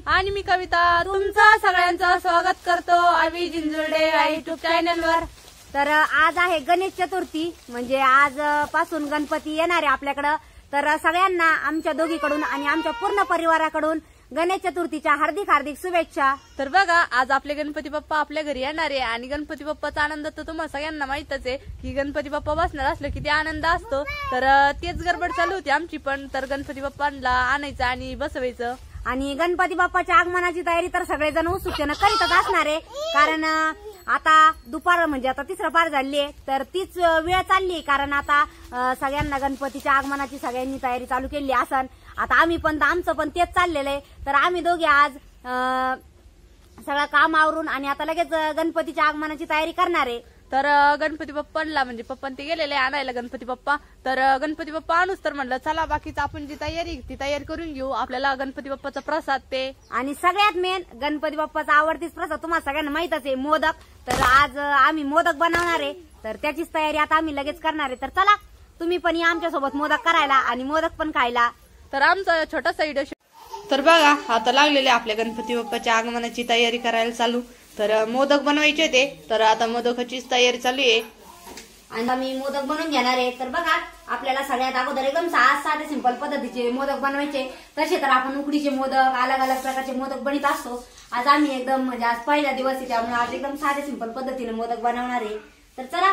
आणि मी कविता तुमचं सगळ्यांचं स्वागत करतो आम्ही जिंजुर्डे युट्यूब चॅनल वर। तर आज आहे गणेश चतुर्थी, म्हणजे आज पासून गणपती येणार आहे आपल्याकडे। तर सगळ्यांना आमच्या दोघीकडून आणि आमच्या पूर्ण परिवाराकडून गणेश चतुर्थीच्या हार्दिक हार्दिक शुभेच्छा। तर बघा, आज आपले गणपती बाप्पा आपल्या घरी येणार आहे आणि गणपती बाप्पाचा आनंद तर तुम्हाला सगळ्यांना माहितच आहे की गणपती बाप्पा बसणार असलं किती आनंद असतो। तर तेच गडबड चालू होती आमची पण। तर गणपती बाप्पांना आणायचं आणि बसवायचं आणि गणपती बाप्पाच्या आगमनाची तयारी तर सगळेजण उत्सुकतेने करीतच असणार आहे, कारण आता दुपार म्हणजे आता तिसरं पार झाली आहे, तर तीच वेळ चालली आहे। कारण आता सगळ्यांना गणपतीच्या आगमनाची सगळ्यांनी तयारी चालू केली असन। आता आम्ही पण आमचं पण तेच चाललेलं आहे। तर आम्ही दोघे आज सगळं काम आवरून आणि आता लगेच गणपतीच्या आगमनाची तयारी करणार आहे। तर गणपती बाप्पांना म्हणजे पप्पा ते गेलेले आणायला गणपती बाप्पा। तर गणपती बाप्पा आणूच तर म्हणलं चला बाकीचं आपण जी तयारी करून घेऊ। आपल्याला गणपती बाप्पाचा प्रसाद ते आणि सगळ्यात मेन गणपती बाप्पाचा आवडतीच प्रसाद तुम्हाला सगळ्यांना माहितच आहे, मोदक। तर आज आम्ही मोदक बनवणार आहे, तर त्याचीच तयारी आता आम्ही लगेच करणार आहे। तर चला तुम्ही पण या आमच्यासोबत मोदक करायला आणि मोदक पण खायला। तर आमचा छोटासा व्हिडिओ। तर बघा, आता लागलेले आपल्या गणपती बाप्पाच्या आगमनाची तयारी करायला चालू। तर मोदक बनवायचे होते, तर आता मोदकाचीच तयारी चालू आहे आणि आम्ही मोदक बनवून घेणार आहे। तर बघा, आपल्याला सगळ्यात अगोदर एकदम साधे सिंपल पद्धतीचे मोदक बनवायचे। तसे तर आपण उकडीचे मोदक अलग अलग प्रकारचे मोदक बनवत असतो। आज आम्ही एकदम म्हणजे आज पहिला दिवस आहे, त्यामुळे आज एकदम साधे सिंपल पद्धतीने मोदक बनवणार आहे। तर चला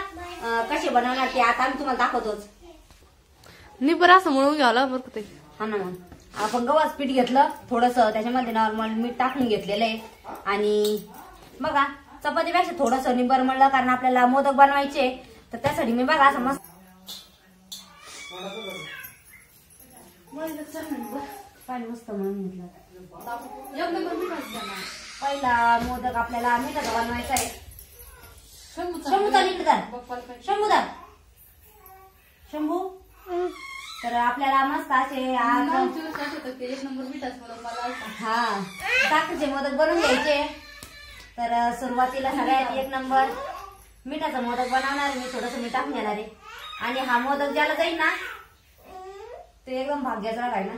कसे बनवणार ते आता आम्ही तुम्हाला दाखवतोच। निबर असं म्हणून घ्यावं बरं ते। हा ना, मग आपण गव्हाचं पीठ घेतलं थोडस, त्याच्यामध्ये नॉर्मल मीठ टाकून घेतलेलं आहे। आणि बघा, चपातीपेक्षा थोडस निबर म्हणलं, कारण आपल्याला मोदक बनवायचे। तर त्यासाठी मी बघा असं मस्त पाणी मस्त म्हणून घेतलं। पहिला मोदक आपल्याला मिठाचा बनवायचा आहे। शंभू तर आपल्याला मस्त असे एक नंबर साखरेचे मोदक बनवून घ्यायचे। तर सुरुवातीला सगळ्यात एक नंबर मिठाचा मोदक बनवणार मी, थोडस मीठ टाकून घेणार आहे। आणि हा मोदक ज्याला जाईल ना ते एकदम भाग्याचा आहे ना।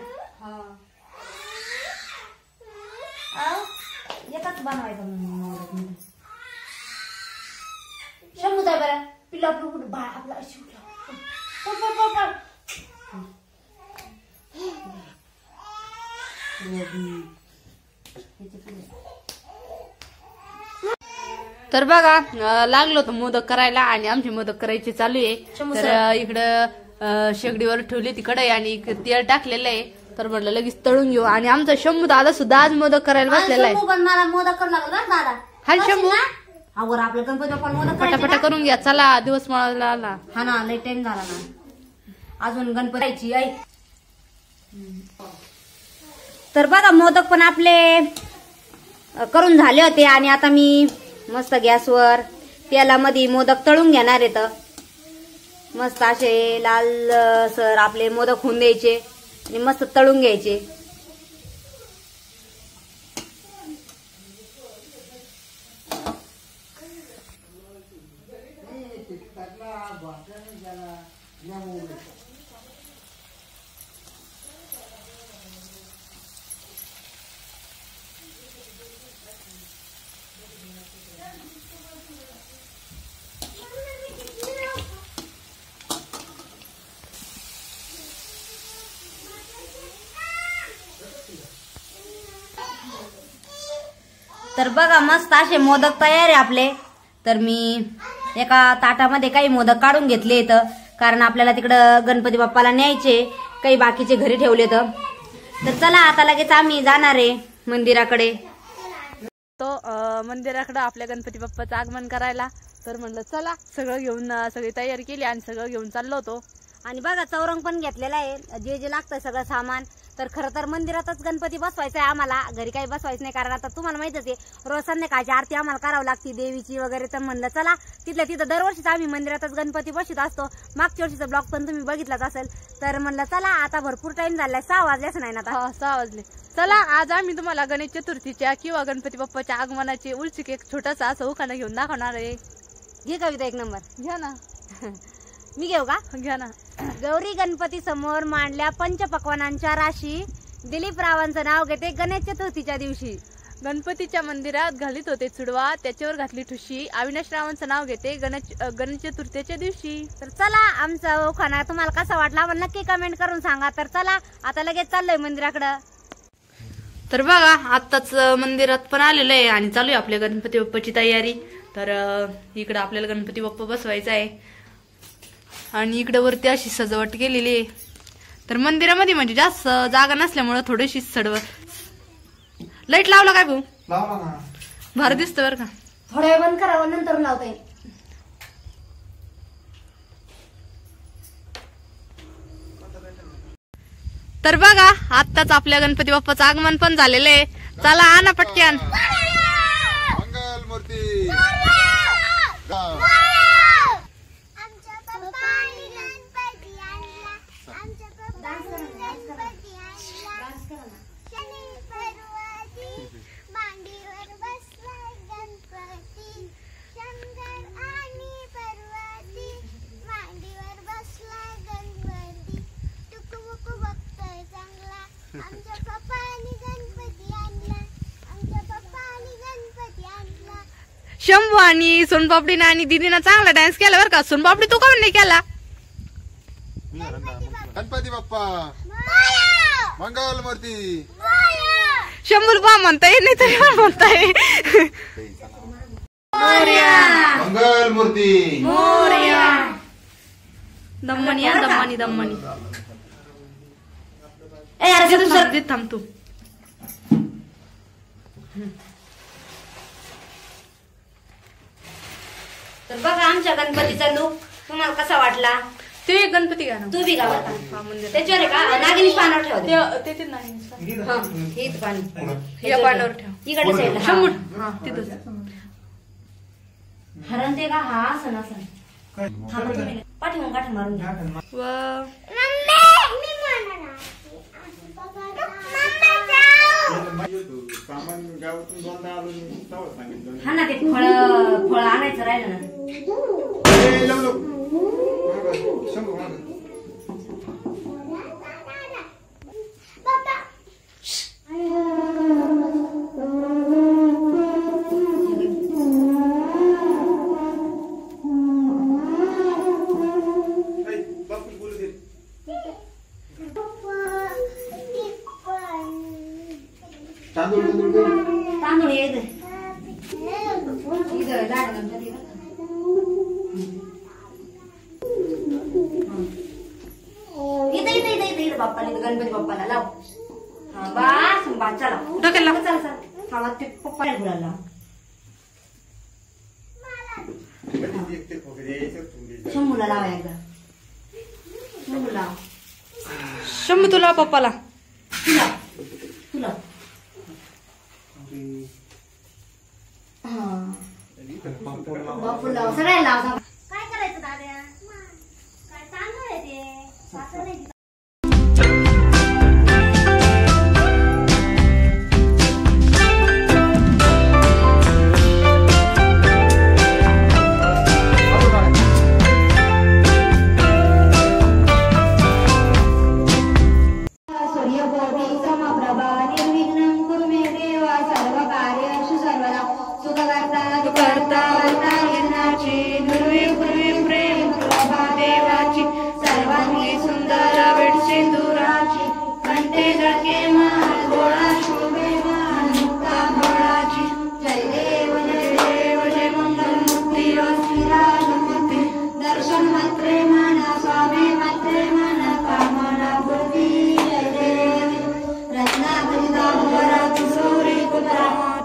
एकच बनवायचा मोदक। शंभूदा बरं पिल्ला आपलं बाळ आपला तर बघा, लागलो होतं मोदक करायला आणि आमची मोदक करायची चालू आहे। तर इकडं शेगडीवर ठेवली ती कढई आणि तेल टाकलेलं आहे। तर म्हटलं लगेच तळून घेऊ। आणि आमचा शंभू दादा सुद्धा आज मोदक करायला बसलेला आहे। मला मोदक करू लागला दादा। हा शंभू, आवर आपल्या गणपती बाप्पा मोदक पटापटा करून घ्या, चला दिवस मळायला आला। हा ना, लई टाइम झाला ना, अजून गणपतीची आई। तर बघा, मोदक पण आपले करून झाले होते आणि आता मी मस्त गॅसवर तेलामध्ये मोदक तळून घेणार आहेत। मस्त असे लाल सर आपले मोदक होऊन द्यायचे आणि मस्त तळून घ्यायचे। तर बघा, मस्त असे मोदक तयार आहे आपले। तर मी एका ताटामध्ये काही मोदक काढून घेतले इथं, कारण आपल्याला तिकडं गणपती बाप्पाला न्यायचे, काही बाकीचे घरी ठेवले। तर चला आता लगेच आम्ही जाणार आहे मंदिराकडे। तो मंदिराकडे आपल्या गणपती बाप्पाचं आगमन करायला। तर म्हणलं चला सगळं घेऊन सगळी तयारी केली आणि सगळं घेऊन चाललो होतो। आणि बघा, चौरंग पण घेतलेला आहे, जे जे लागतं सगळं सामान। तर खरं तर मंदिरातच गणपती बसवायचा आहे आम्हाला, घरी काही बसवायचं नाही, कारण आता तुम्हाला माहितच आहे रोज संध्याकाळची आरती आम्हाला करावं लागते देवीची वगैरे। तर म्हणलं चला तिथल्या तिथं दरवर्षीच आम्ही मंदिरातच गणपती बसवत असतो। मागच्या वर्षीचा ब्लॉग पण तुम्ही बघितलाच असेल। तर म्हणलं चला आता भरपूर टाइम झालाय, 6 वाजल्याच नाही ना आता। 6 वाजले। चला आज आम्ही तुम्हाला गणेश चतुर्थीच्या किंवा गणपती बाप्पाच्या आगमनाचे उलचिक एक छोटासा असं उखाणा घेऊन दाखवणार आहे। घे कविता एक नंबर, घ्या ना। मी घेऊ का? घ्या ना। गौरी गणपती समोर मांडल्या पंचपक्वानांच्या राशी, दिलीप रावांचं नाव घेते गणेश चतुर्थीच्या दिवशी. गणपतीच्या मंदिरात घालीत होते चुडवा, त्याच्यावर घातली ठुशी. अविनाश रावांचं नाव घेते गणेश चतुर्थीच्या दिवशी. तर चला आमचा उखाणा तुम्हाला कसा वाटला आपण नक्की कमेंट करून सांगा. तर चला आता लगेच चाललोय मंदिराकडं. तर बघा आत्ताच मंदिरात पण आलेलं आहे आणि चालू आहे आपल्या गणपती बाप्पाची तयारी. तर इकडं आपल्याला गणपती बाप्पा बसवायचा आहे आणि इकडं वरती अशी सजावट केलेली आहे. तर मंदिरामध्ये म्हणजे जास्त जागा नसल्यामुळे थोडीशी लाईट लावला काय भाऊ? लावला ना. भारी दिसतं बरं का. थोड्या वेळ बंद करावं नंतर लावता येईल. तर बघा आत्ताच आपल्या गणपती बाप्पाचं आगमन पण झालेलं आहे. चला आणा पटक्यान. मंगल मूर्ती शंभू आणि सोनपापडीनं आणि दीदीनं चांगला डान्स केला बरं का. सोनपापडी तू काऊन नाही केला? गणपती बाप्पा मंगल मूर्ती. शंभूल बा म्हणताय नाही तरी म्हणताय. मंगल मूर्ती मोरया. दम्मनी दम्मनी दम्मनी. थांब तू. तर बघा आमच्या गणपतीचा लुक तुम्हाला कसा वाटला. ते एक गणपती गाणं तू बी गावात हा मंदिर त्याच्यावर आहे का नागिनीश पानावर ठेव. ते नाही हा हे पाणी या पांडावर ठेव. इकडे साईडला शंभू हा तिथंच. हरण ते का हा असं असं पाठीमागून गाठ मारून घ्या. हा ना ते फळ आणायचं राहिलं ना. तांदूळ येत बाप्पाला गणपती बाप्पाला लाव. बस बा चला डोक्याला चला चला थांबा ते पप्पाला बोलायला. शंभूला लावा एकदा. शंभू लाव. शंभू तुला पप्पाला तुला तुला बापू लाव सगळ्या लाव. काय करायचं दाद्या काय चांगलं आहे ते सासर नाही.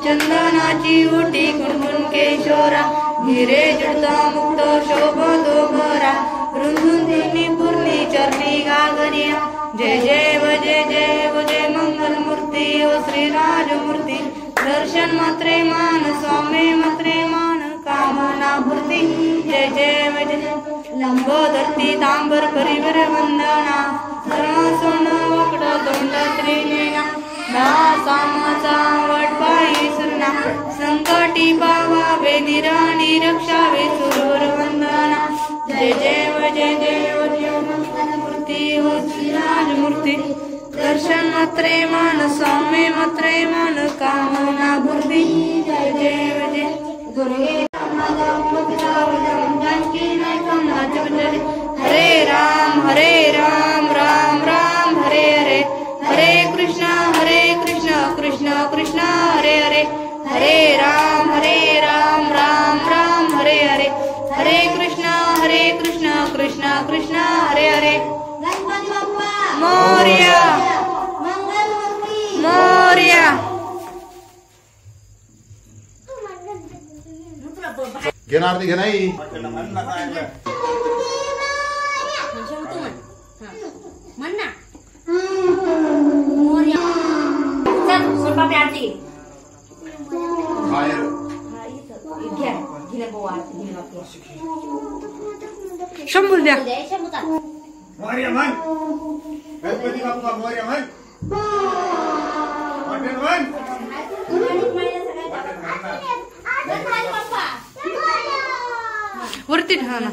चंदनाची उटी कुणकुण केशोरा हिरे जडता मुक्त शोभा दोघरा रुंदून देवी पूर्णी चरणी गागरिया. जय जय मंगल मूर्ती ओ श्री राजमूर्ती. दर्शन मात्रे मान स्वामी मात्रे मान कामना पूर्ती. जय जय लंबोदरती तांबर करीवर वंदना. सोन वकड तोंड त्रिनेना सामाचा वडपाई सुरना. संकटी पावावे निराणी रक्षावे सुरवर वंदना. जय जय मंगल मूर्ती ओ श्री राजमूर्ती. दर्शन मत्रे मन सौम्य मत्रे मन कामना बुद्धि जय जय जय गुरु हरे राम राम राम हरे हरे हरे कृष्णा कृष्ण कृष्ण हरे हरे हरे राम राम राम हरे हरे हरे कृष्णा कृष्ण कृष्ण हरे हरे मोरया मोरया घेणार ती घे नाही म्हण ना मोरया चल सोनपापडी आरती बाहेर घ्या घे भाऊ आरती घे शंभर द्या शंभूचा मोरया म्हण गणपती बाप्पा मोरया म्हण वरती ठेवा ना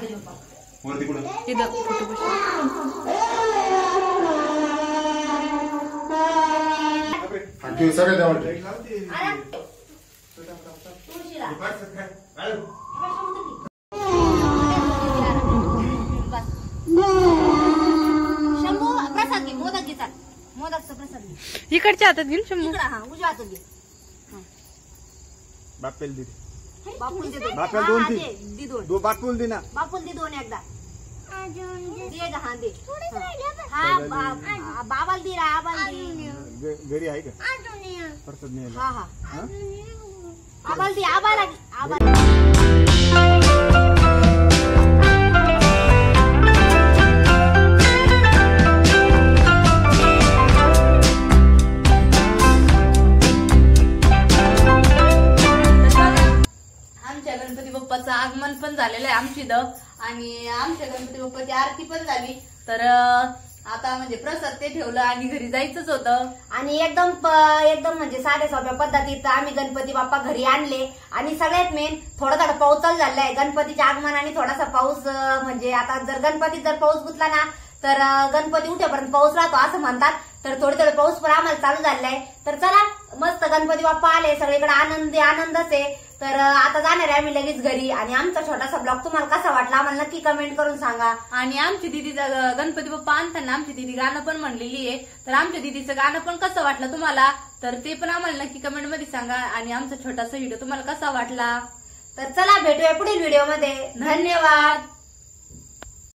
वरती कुठं इथं फोटो बसवा. आणखी सगळे देवाचे शंभू प्रसाद घे मोदक घे चाल मोदकचा प्रसाद घे इकडच्या हातात घेऊन शंभर इकडं हा उजव्या हातात घे बापेल दे बापूल दे दोन बापेल हा, दोन हा, दे. दे दोन दो बापूल दे ना बापूल दे दोन एकदा दे गा, हा दे हा बाबाला दे रा आबाला दे घरी आहे का परत नाही हा हा हा? आबाला दे आबाला आमच्या गणपती बाप्पाचं आगमन पण झालेलं आहे आमची आणि आमच्या गणपती बाप्पाची आरती पण झाली तर आता म्हणजे प्रसाद ते ठेवलं आणि घरी जायचंच होतं आणि एकदम म्हणजे साध्या सोप्या पद्धतीत आम्ही गणपती बाप्पा घरी आणले आणि सगळ्यात मेन थोडा पाऊस चालू झालेला आहे गणपतीच्या आगमनाने थोडासा पाऊस म्हणजे आता जर गणपतीत जर पाऊस गुतला ना तर गणपती उठेपर्यंत पाऊस राहतो असं म्हणतात तर थोडे पाऊस पण आम्हाला चालू झालेला आहे तर चला मस्त गणपती बाप्पा आले सगळीकडे आनंदच आहे तर आता जाणार आहे आम्ही लगेच घरी आणि आमचा छोटासा ब्लॉग तुम्हाला कसा वाटला आम्हाला नक्की कमेंट करून सांगा आणि आमची दिदीचा गणपती बाप्पा आणताना आमची दिदी गाणं पण म्हणलेली आहे तर आमच्या दिदीचं गाणं पण कसं वाटलं तुम्हाला तर ते पण आम्हाला नक्की कमेंट मध्ये सांगा आणि आमचा छोटासा व्हिडिओ तुम्हाला कसा वाटला तर चला भेटूया पुढील व्हिडिओमध्ये धन्यवाद.